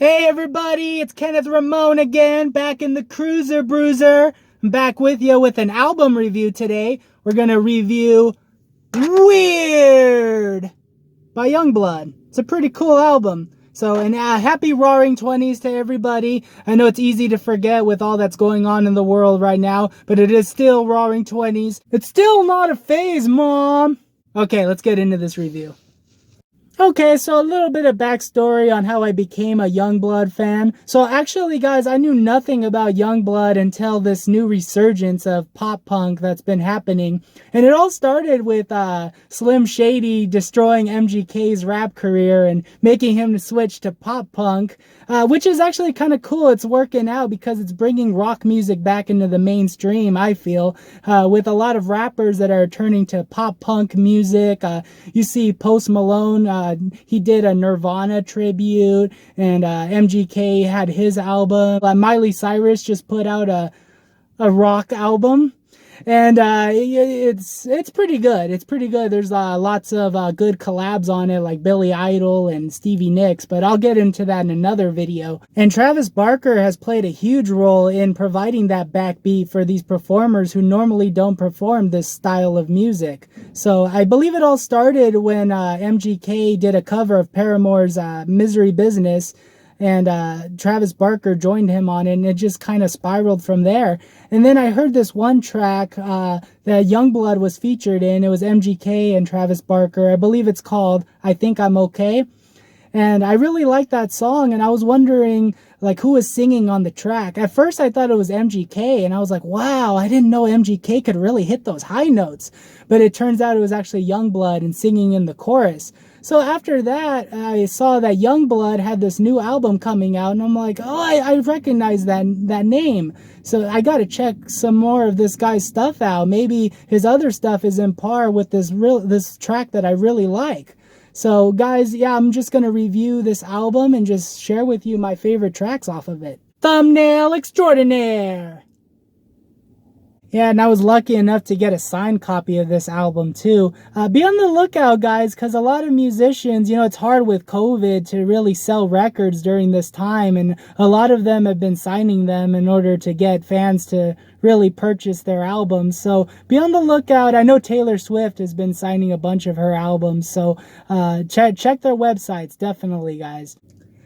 Hey everybody, it's Kenneth Ramon again, back in the Cruiser Bruiser. I'm back with you with an album review today. We're gonna review Weird by Yungblud. It's a pretty cool album. So, and happy Roaring 20s to everybody. I know it's easy to forget with all that's going on in the world right now, but it is still Roaring 20s. It's still not a phase, Mom. Okay, let's get into this review. Okay, so a little bit of backstory on how I became a Yungblud fan. So actually, guys, I knew nothing about Yungblud until this new resurgence of pop punk that's been happening. And it all started with Slim Shady destroying MGK's rap career and making him switch to pop punk, which is actually kind of cool. It's working out because it's bringing rock music back into the mainstream, I feel, with a lot of rappers that are turning to pop punk music. You see Post Malone, he did a Nirvana tribute, and MGK had his album. Miley Cyrus just put out a rock album, and it's pretty good. It's pretty good. There's lots of good collabs on it, like Billy Idol and Stevie Nicks, but I'll get into that in another video. And Travis Barker has played a huge role in providing that backbeat for these performers who normally don't perform this style of music. So I believe it all started when MGK did a cover of Paramore's Misery Business, and Travis Barker joined him on it, and it just kind of spiraled from there. And then I heard this one track that Yungblud was featured in. It was MGK and Travis Barker. I believe it's called I Think I'm Okay. And I really liked that song, and I was wondering like who was singing on the track. At first I thought it was MGK, and I was like, wow, I didn't know MGK could really hit those high notes. But it turns out it was actually Yungblud and singing in the chorus. So after that, I saw that Yungblud had this new album coming out, and I'm like, oh, I recognize that name. So I got to check some more of this guy's stuff out. Maybe his other stuff is in par with this track that I really like. So guys, yeah, I'm just going to review this album and just share with you my favorite tracks off of it. Thumbnail extraordinaire! Yeah, and I was lucky enough to get a signed copy of this album too. Be on the lookout, guys, because a lot of musicians, you know, it's hard with COVID to really sell records during this time, and a lot of them have been signing them in order to get fans to really purchase their albums. So be on the lookout. I know Taylor Swift has been signing a bunch of her albums, so check their websites, definitely, guys.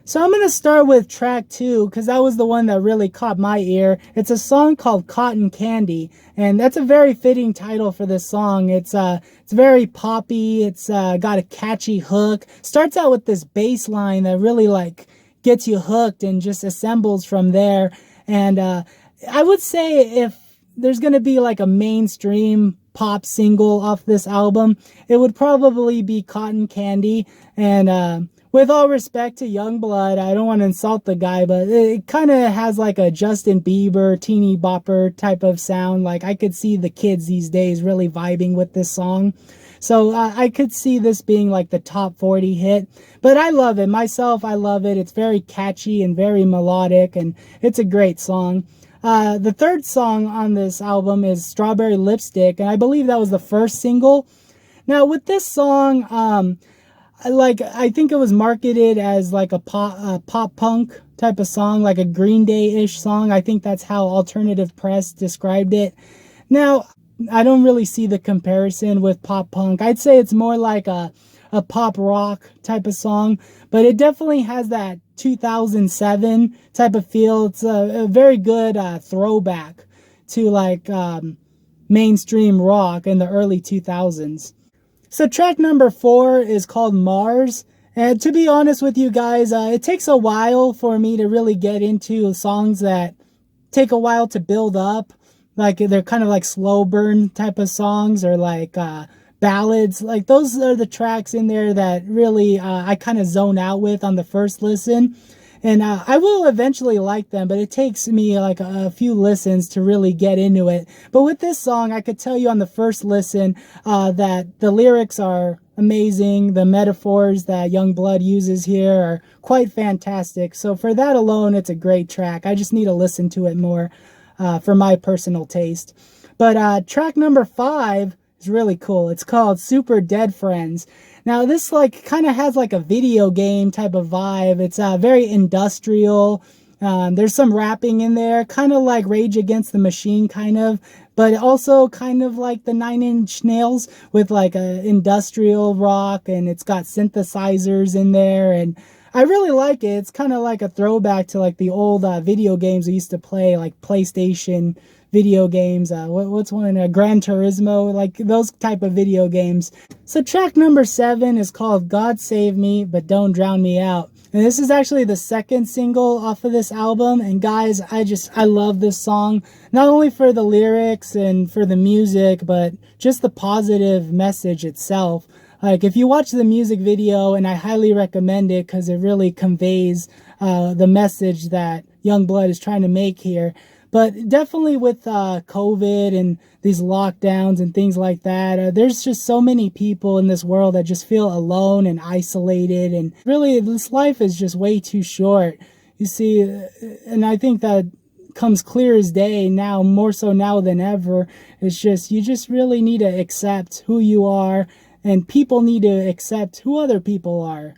So I'm going to start with track 2 because that was the one that really caught my ear. It's a song called Cotton Candy, and that's a very fitting title for this song. It's very poppy. It's got a catchy hook. Starts out with this bass line that really like gets you hooked and just assembles from there. And I would say if there's going to be like a mainstream pop single off this album, it would probably be Cotton Candy. And with all respect to Yungblud, I don't want to insult the guy, but it kind of has like a Justin Bieber, teeny bopper type of sound. Like I could see the kids these days really vibing with this song. So I could see this being like the top 40 hit, but I love it. Myself, I love it. It's very catchy and very melodic, and it's a great song. The third song on this album is Strawberry Lipstick, and I believe that was the first single. Now with this song, I think it was marketed as like a pop punk type of song, like a Green Day-ish song. I think that's how alternative press described it. Now, I don't really see the comparison with pop punk. I'd say it's more like a pop rock type of song, but it definitely has that 2007 type of feel. It's a very good throwback to like mainstream rock in the early 2000s. So track number 4 is called Mars. And to be honest with you guys, it takes a while for me to really get into songs that take a while to build up. Like they're kind of like slow burn type of songs, or like ballads. Like those are the tracks in there that really I kind of zone out with on the first listen. And I will eventually like them, but it takes me like a few listens to really get into it. But with this song, I could tell you on the first listen that the lyrics are amazing. The metaphors that Yungblud uses here are quite fantastic. So for that alone, it's a great track. I just need to listen to it more for my personal taste. But track number 5 It's really cool. It's called Super Dead Friends. Now this like kind of has like a video game type of vibe. It's very industrial. There's some rapping in there, kind of like Rage Against the Machine kind of, but also kind of like the Nine Inch Nails with like a industrial rock, and it's got synthesizers in there, and I really like it. It's kind of like a throwback to like the old video games we used to play, like PlayStation video games. What's one? Gran Turismo, like those type of video games. So track number 7 is called God Save Me, But Don't Drown Me Out. And this is actually the second single off of this album. And guys, I love this song, not only for the lyrics and for the music, but just the positive message itself. Like if you watch the music video, and I highly recommend it because it really conveys the message that Yungblud is trying to make here. But definitely with COVID and these lockdowns and things like that, there's just so many people in this world that just feel alone and isolated. And really, this life is just way too short. You see, and I think that comes clear as day now, more so now than ever. It's just, you just really need to accept who you are, and people need to accept who other people are.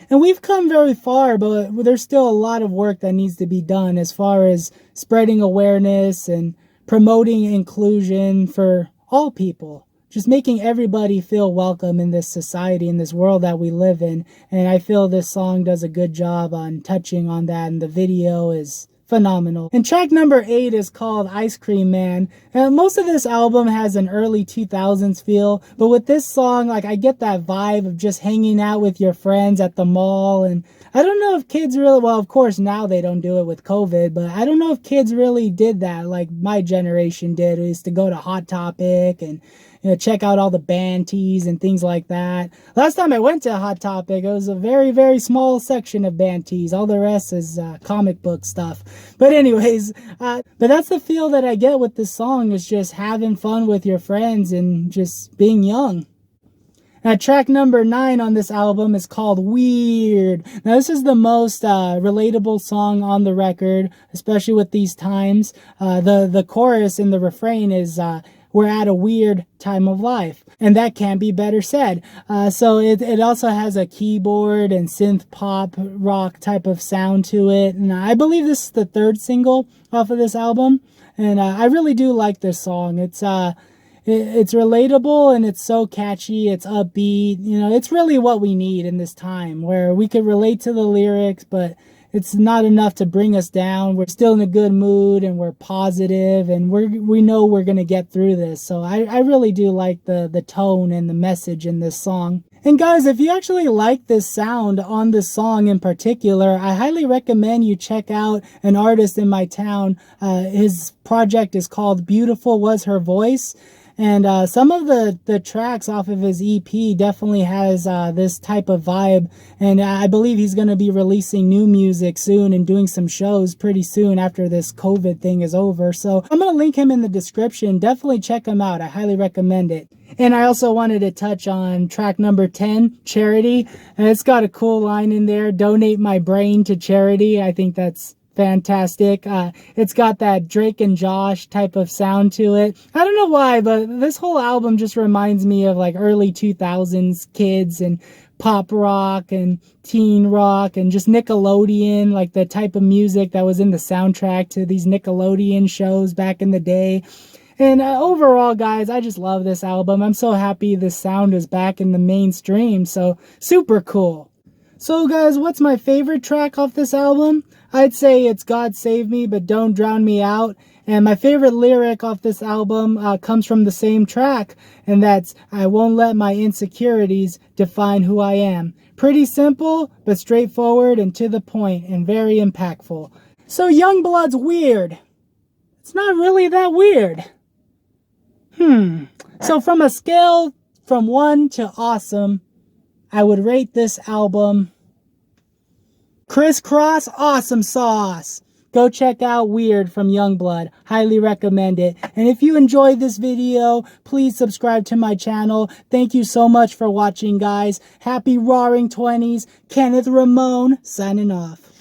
And we've come very far, but there's still a lot of work that needs to be done as far as spreading awareness and promoting inclusion for all people. Just making everybody feel welcome in this society, in this world that we live in. And I feel this song does a good job on touching on that, and the video is phenomenal. And track number 8 is called Ice Cream Man. And most of this album has an early 2000s feel, but with this song, like I get that vibe of just hanging out with your friends at the mall. And I don't know if kids really, well, of course now they don't do it with COVID, but I don't know if kids really did that like my generation did. We used to go to Hot Topic and check out all the band tees and things like that. Last time I went to Hot Topic, it was a very, very small section of band tees. All the rest is comic book stuff. But anyways, but that's the feel that I get with this song, is just having fun with your friends and just being young. Now, track number 9 on this album is called Weird. Now, this is the most relatable song on the record, especially with these times. The chorus and the refrain is, we're at a weird time of life. And that can't be better said. So it also has a keyboard and synth pop rock type of sound to it. And I believe this is the 3rd single off of this album. And I really do like this song. It's relatable, and it's so catchy. It's upbeat. It's really what we need in this time, where we could relate to the lyrics, but it's not enough to bring us down. We're still in a good mood, and we're positive, and we know we're going to get through this. So I really do like the tone and the message in this song. And guys, if you actually like this sound on this song in particular, I highly recommend you check out an artist in my town. His project is called Beautiful Was Her Voice. And some of the tracks off of his EP definitely has this type of vibe. And I believe he's going to be releasing new music soon and doing some shows pretty soon after this COVID thing is over. So I'm going to link him in the description. Definitely check him out. I highly recommend it. And I also wanted to touch on track number 10, Charity. And it's got a cool line in there, donate my brain to charity. I think that's fantastic. It's got that Drake and Josh type of sound to it. I don't know why, but this whole album just reminds me of like early 2000s kids and pop rock and teen rock and just Nickelodeon, like the type of music that was in the soundtrack to these Nickelodeon shows back in the day. And overall, guys, I just love this album. I'm so happy this sound is back in the mainstream. So super cool. So guys, what's my favorite track off this album? I'd say it's God Save Me, But Don't Drown Me Out. And my favorite lyric off this album comes from the same track. And that's, I won't let my insecurities define who I am. Pretty simple, but straightforward and to the point and very impactful. So Yungblud's weird. It's not really that weird. So from a scale from 1 to awesome, I would rate this album crisscross awesome sauce. Go check out Weird from Yungblud. Highly recommend it. And if you enjoyed this video, please subscribe to my channel. Thank you so much for watching, guys. Happy Roaring 20s. Kenneth Ramon signing off.